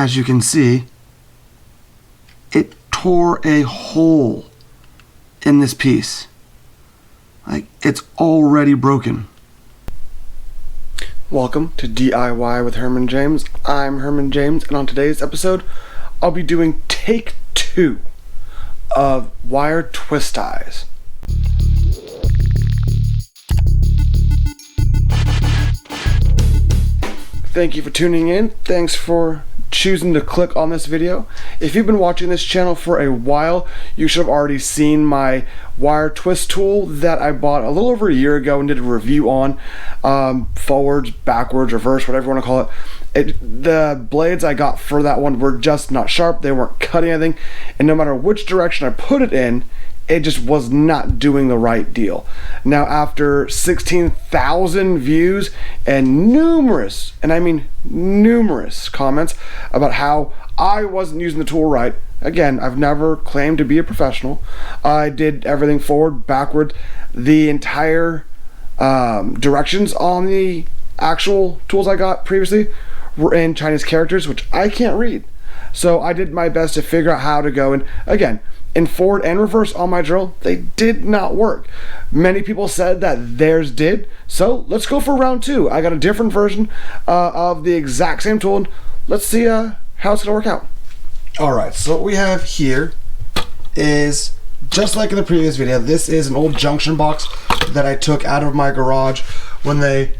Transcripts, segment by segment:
as you can see, it tore a hole in this piece. Like, it's already broken. Welcome to DIY with Herman James. I'm Herman James, and on today's episode, I'll be doing take 2 of wire twist ties. Thank you for tuning in. Thanks for choosing to click on this video. If you've been watching this channel for a while, you should have already seen my wire twist tool that I bought a little over a year ago and did a review on. Forwards, backwards, reverse, whatever you want to call it. The blades I got for that one were just not sharp. They weren't cutting anything, and no matter which direction I put it in, it just was not doing the right deal. Now, after 16,000 views and numerous, and I mean numerous, comments about how I wasn't using the tool right. Again, I've never claimed to be a professional. I did everything forward, backward. The entire directions on the actual tools I got previously were in Chinese characters, which I can't read. So I did my best to figure out how to go, and again, in forward and reverse on my drill, they did not work. Many people said that theirs did, so let's go for round 2. I got a different version of the exact same tool, and let's see how it's gonna work out. Alright, so what we have here is, just like in the previous video, this is an old junction box that I took out of my garage when they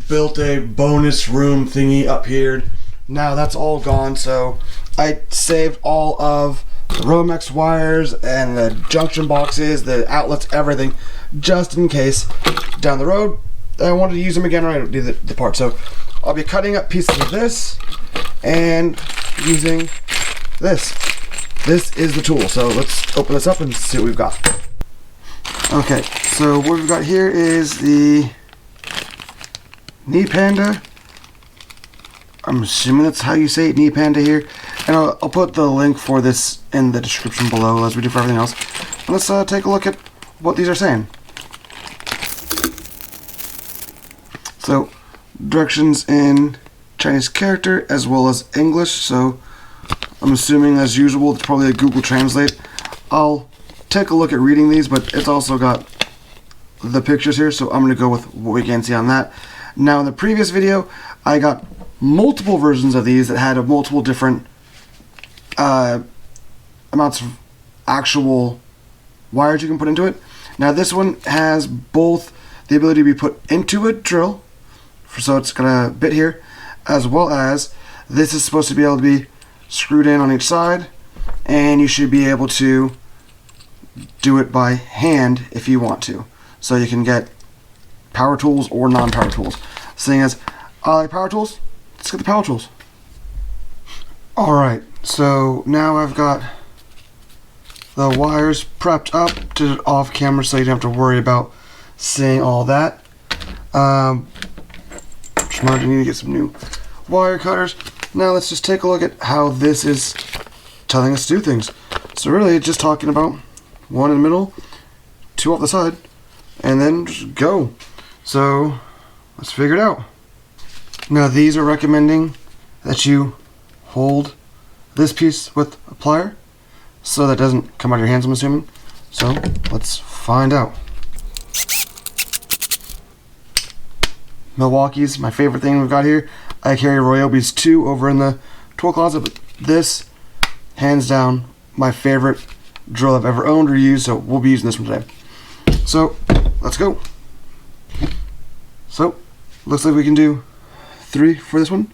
built a bonus room thingy up here. Now that's all gone, so I saved all of the Romex wires and the junction boxes, the outlets, everything, just in case down the road I wanted to use them again or I don't do the part. So I'll be cutting up pieces of this and using this. This is the tool. So let's open this up and see what we've got. Okay, so what we've got here is the Knee Panda. I'm assuming that's how you say it, Knee Panda here. And I'll put the link for this in the description below, as we do for everything else. And let's take a look at what these are saying. So, directions in Chinese character as well as English. So, I'm assuming, as usual, it's probably a Google Translate. I'll take a look at reading these, but it's also got the pictures here, so I'm going to go with what we can see on that. Now, in the previous video, I got multiple versions of these that had multiple different amounts of actual wires you can put into it. Now this one has both the ability to be put into a drill, so it's got a bit here, as well as this is supposed to be able to be screwed in on each side, and you should be able to do it by hand if you want to. So you can get power tools or non-power tools. Seeing as I like power tools, let's get the power tools. Alright, so now I've got the wires prepped up to off camera so you don't have to worry about seeing all that. Just remember to need to get some new wire cutters. Now let's just take a look at how this is telling us to do things. So really it's just talking about 1 in the middle, 2 off the side, and then just go. So let's figure it out. Now these are recommending that you hold this piece with a plier so that doesn't come out of your hands, I'm assuming. So let's find out. Milwaukee's my favorite thing we've got here. I carry Ryobi's 2 over in the tool closet, but this, hands down, my favorite drill I've ever owned or used, so we'll be using this one today. So let's go. So looks like we can do 3 for this one.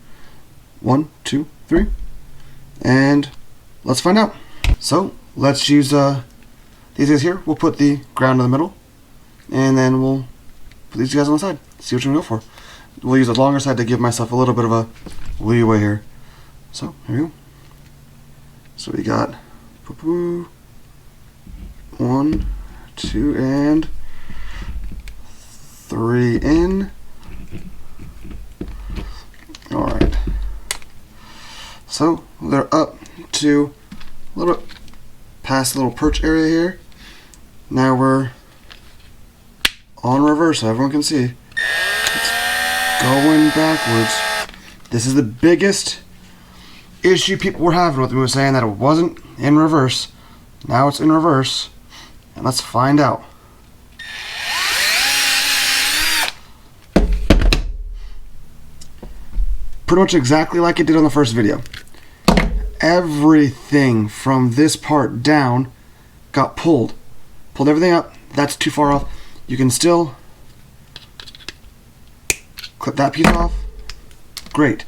1, 2, 3. And let's find out. So let's use these guys here. We'll put the ground in the middle, and then we'll put these guys on the side. See what we're gonna go for. We'll use the longer side to give myself a little bit of a leeway here. So here we go. So we got 1, 2, and 3 in. Alright. So they're up to a little bit past the little perch area here. Now we're on reverse so everyone can see. It's going backwards. This is the biggest issue people were having with me was saying that it wasn't in reverse. Now it's in reverse, and let's find out. Pretty much exactly like it did on the first video. Everything from this part down got pulled. Pulled everything up. That's too far off. You can still clip that piece off. Great.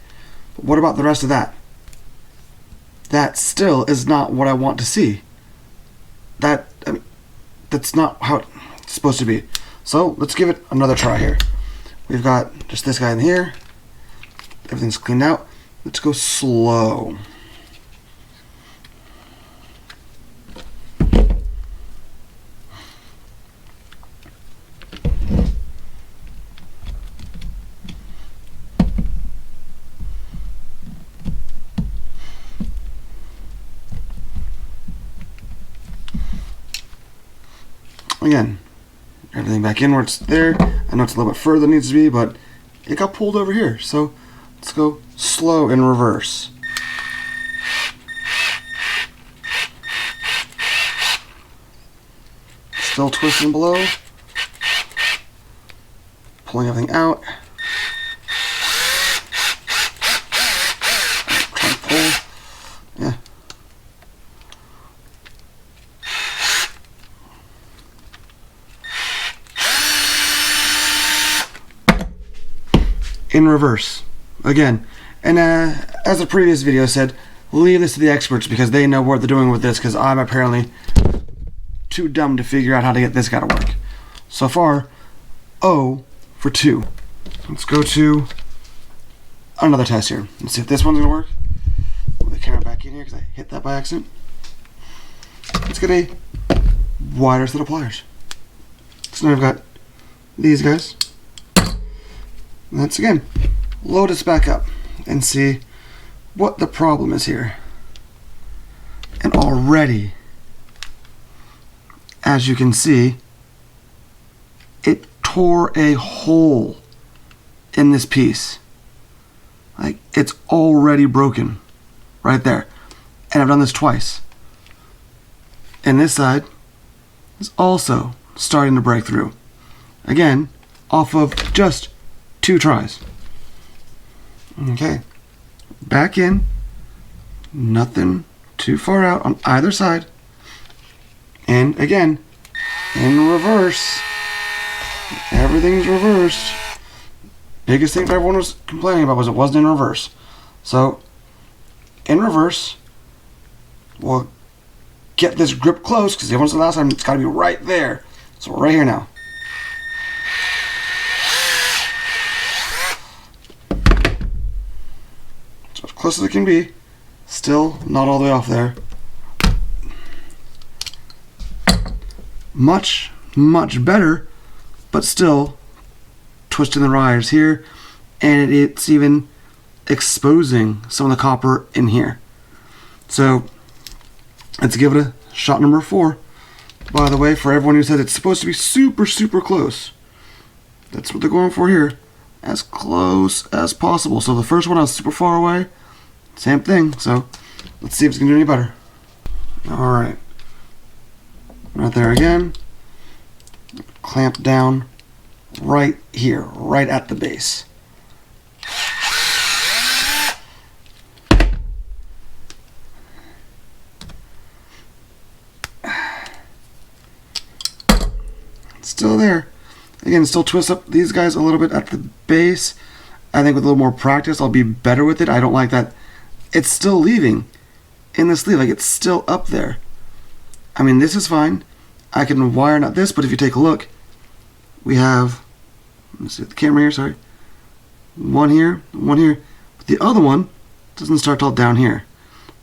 But what about the rest of that? That still is not what I want to see. That's not how it's supposed to be. So let's give it another try here. We've got just this guy in here. Everything's cleaned out. Let's go slow. Again, everything back in where it's there. I know it's a little bit further than it needs to be, but it got pulled over here. So let's go slow in reverse. Still twisting below. Pulling everything out. Trying to pull. Yeah. In reverse again, and as the previous video said, leave this to the experts because they know what they're doing with this, because I'm apparently too dumb to figure out how to get this guy to work. So far, 0 for 2. Let's go to another test here. Let's see if this one's gonna work. Move the camera back in here because I hit that by accident. Let's get a wider set of pliers. So now I've got these guys. Let's again load this back up and see what the problem is here. And already, as you can see, it tore a hole in this piece. Like, it's already broken right there. And I've done this twice. And this side is also starting to break through. Again, off of just 2 tries. Okay, back in, nothing too far out on either side, and again, in reverse, everything's reversed. Biggest thing everyone was complaining about was it wasn't in reverse. So, in reverse, we'll get this grip close, because everyone said last time it's got to be right there. So we're right here now. Close as it can be, still not all the way off there. Much better, but still twisting the wires here, and it's even exposing some of the copper in here. So let's give it a shot number 4. By the way, for everyone who said it's supposed to be super close, that's what they're going for here, as close as possible. So the first one I was super far away. Same thing, so let's see if it's going to do any better. Alright. Right there again. Clamp down right here, right at the base. It's still there. Again, still twist up these guys a little bit at the base. I think with a little more practice, I'll be better with it. I don't like that. It's still leaving in the sleeve, like it's still up there. I mean, this is fine. I can wire nut this, but if you take a look, we have, let's see the camera here, sorry. One here, but the other one doesn't start till down here.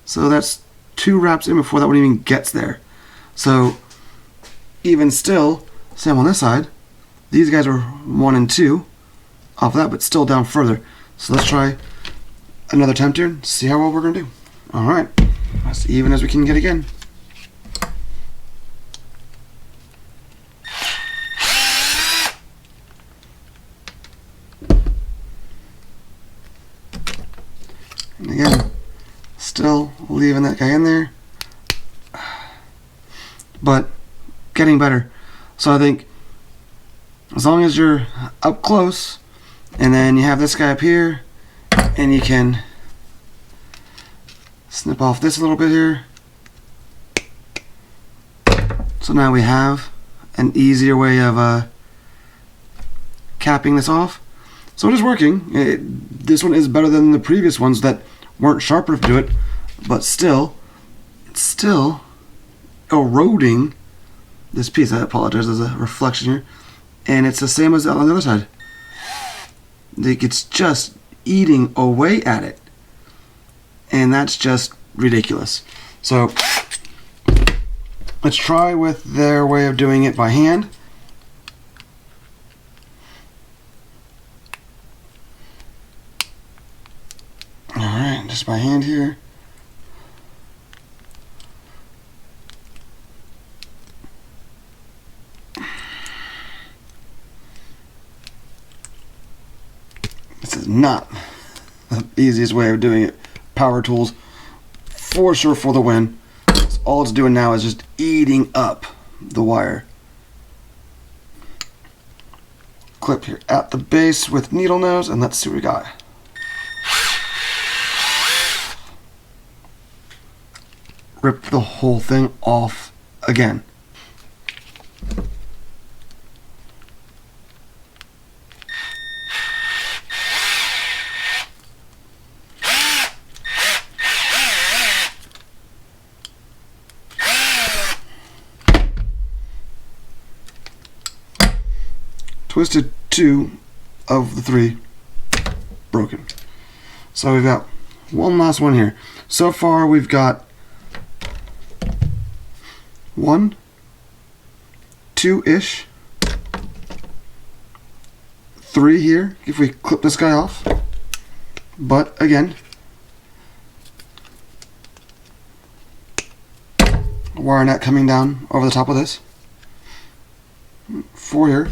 So that's 2 wraps in before that one even gets there. So even still, same on this side, these guys are 1 and 2 off that, but still down further. So let's try another attempt here, see how well we're going to do. Alright, as even as we can get again. And again, Still leaving that guy in there, but getting better. So I think as long as you're up close, and then you have this guy up here, and you can snip off this a little bit here. So now we have an easier way of capping this off. So it is working. This one is better than the previous ones that weren't sharp enough to do it, but still, it's still eroding this piece. I apologize, there's a reflection here. And it's the same as on the other side. Like, it's just eating away at it. And that's just ridiculous. So let's try with their way of doing it by hand. Alright, just by hand here. This is not the easiest way of doing it. Power tools, for sure, for the win. So all it's doing now is just eating up the wire. Clip here at the base with needle nose, and let's see what we got. Rip the whole thing off again. Twisted 2 of the 3 broken. So we've got one last one here. So far we've got 1, 2-ish, 3 here if we clip this guy off. But again, wire net coming down over the top of this. 4 here.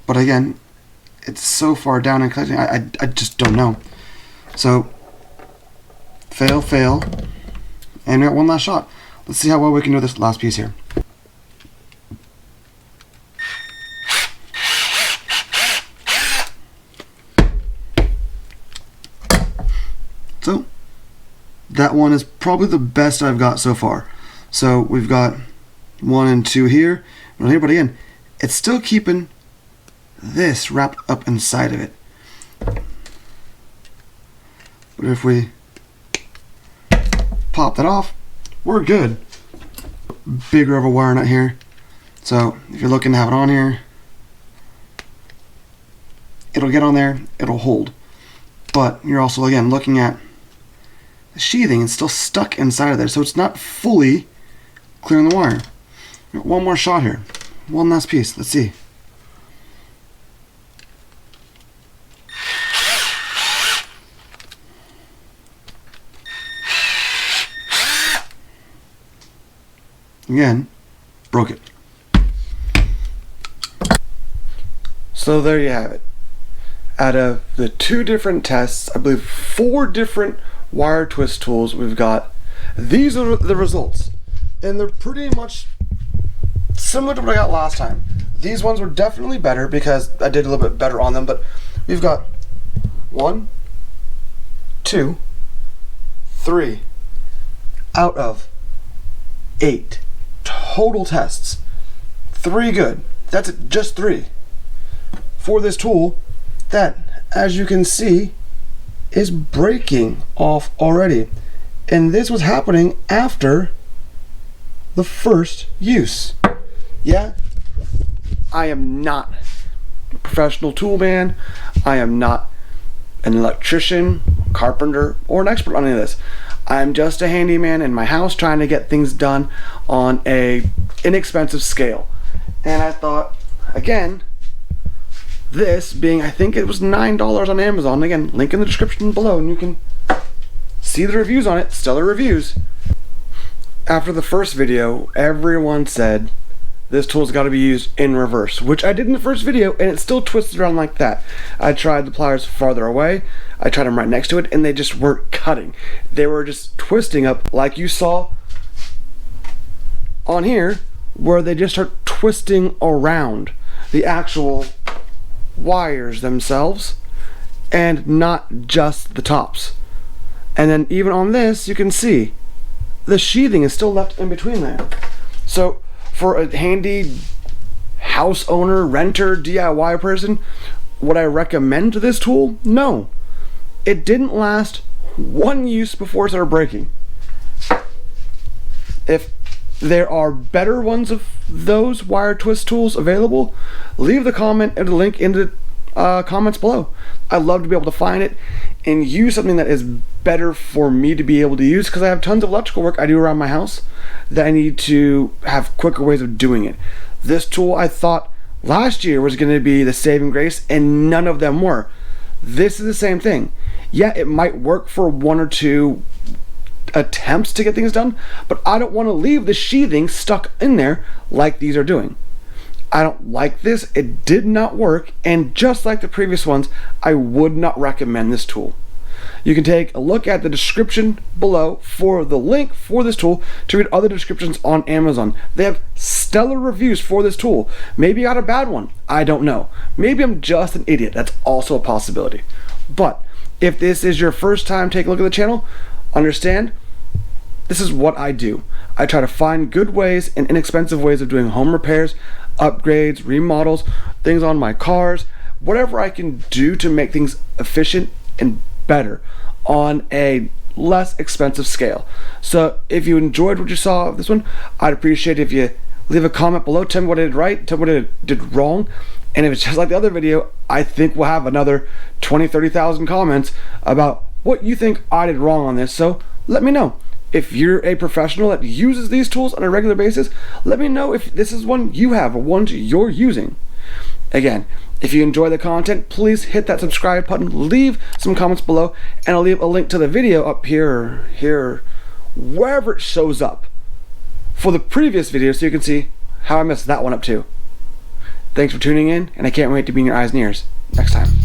But again, it's so far down and collecting, I just don't know. So, fail, fail, and we got one last shot. Let's see how well we can do this last piece here. So, that one is probably the best I've got so far. So, we've got 1 and 2 here, but again, it's still keeping this wrapped up inside of it. But if we pop that off, we're good. Bigger of a wire nut here. So if you're looking to have it on here, it'll get on there, it'll hold. But you're also, again, looking at the sheathing, it's still stuck inside of there, so it's not fully clearing the wire. One more shot here. One last piece. Let's see. Again, broke it. So there you have it. Out of the 2 different tests, I believe 4 different wire twist tools we've got, these are the results. And they're pretty much similar to what I got last time. These ones were definitely better because I did a little bit better on them, but we've got 1, 2, 3 out of 8 total tests. 3 good. That's just 3 for this tool that, as you can see, is breaking off already. And this was happening after the first use. Yeah, I am not a professional tool man. I am not an electrician, carpenter, or an expert on any of this. I'm just a handyman in my house trying to get things done on a inexpensive scale. And I thought, again, this being, I think it was $9 on Amazon. Again, link in the description below and you can see the reviews on it. Stellar reviews. After the first video, everyone said this tool's got to be used in reverse, which I did in the first video, and it still twisted around like that. I tried the pliers farther away. I tried them right next to it, and they just weren't cutting. They were just twisting up, like you saw on here, where they just start twisting around the actual wires themselves and not just the tops. And then even on this, you can see the sheathing is still left in between there. So for a handy house owner, renter, DIY person, would I recommend this tool? No. It didn't last one use before it started breaking. If there are better ones of those wire twist tools available, leave the comment and the link in the comments below. I'd love to be able to find it and use something that is better for me to be able to use, because I have tons of electrical work I do around my house that I need to have quicker ways of doing it. This tool I thought last year was going to be the saving grace, and none of them were. This is the same thing. Yeah, it might work for one or two attempts to get things done, but I don't want to leave the sheathing stuck in there like these are doing. I don't like this. It did not work, and just like the previous ones, I would not recommend this tool. You can take a look at the description below for the link for this tool to read other descriptions on Amazon. They have stellar reviews for this tool. Maybe I got a bad one. I don't know. Maybe I'm just an idiot. That's also a possibility. But if this is your first time taking a look at the channel, understand this is what I do. I try to find good ways and inexpensive ways of doing home repairs, upgrades, remodels, things on my cars, whatever I can do to make things efficient and better on a less expensive scale. So if you enjoyed what you saw of this one, I'd appreciate it if you leave a comment below, tell me what I did right, tell me what I did wrong, and if it's just like the other video, I think we'll have another 20-30,000 comments about what you think I did wrong on this. So let me know. If you're a professional that uses these tools on a regular basis, let me know if this is one you have or ones you're using. Again, if you enjoy the content, please hit that subscribe button, leave some comments below, and I'll leave a link to the video up here, wherever it shows up for the previous video so you can see how I messed that one up too. Thanks for tuning in, and I can't wait to be in your eyes and ears next time.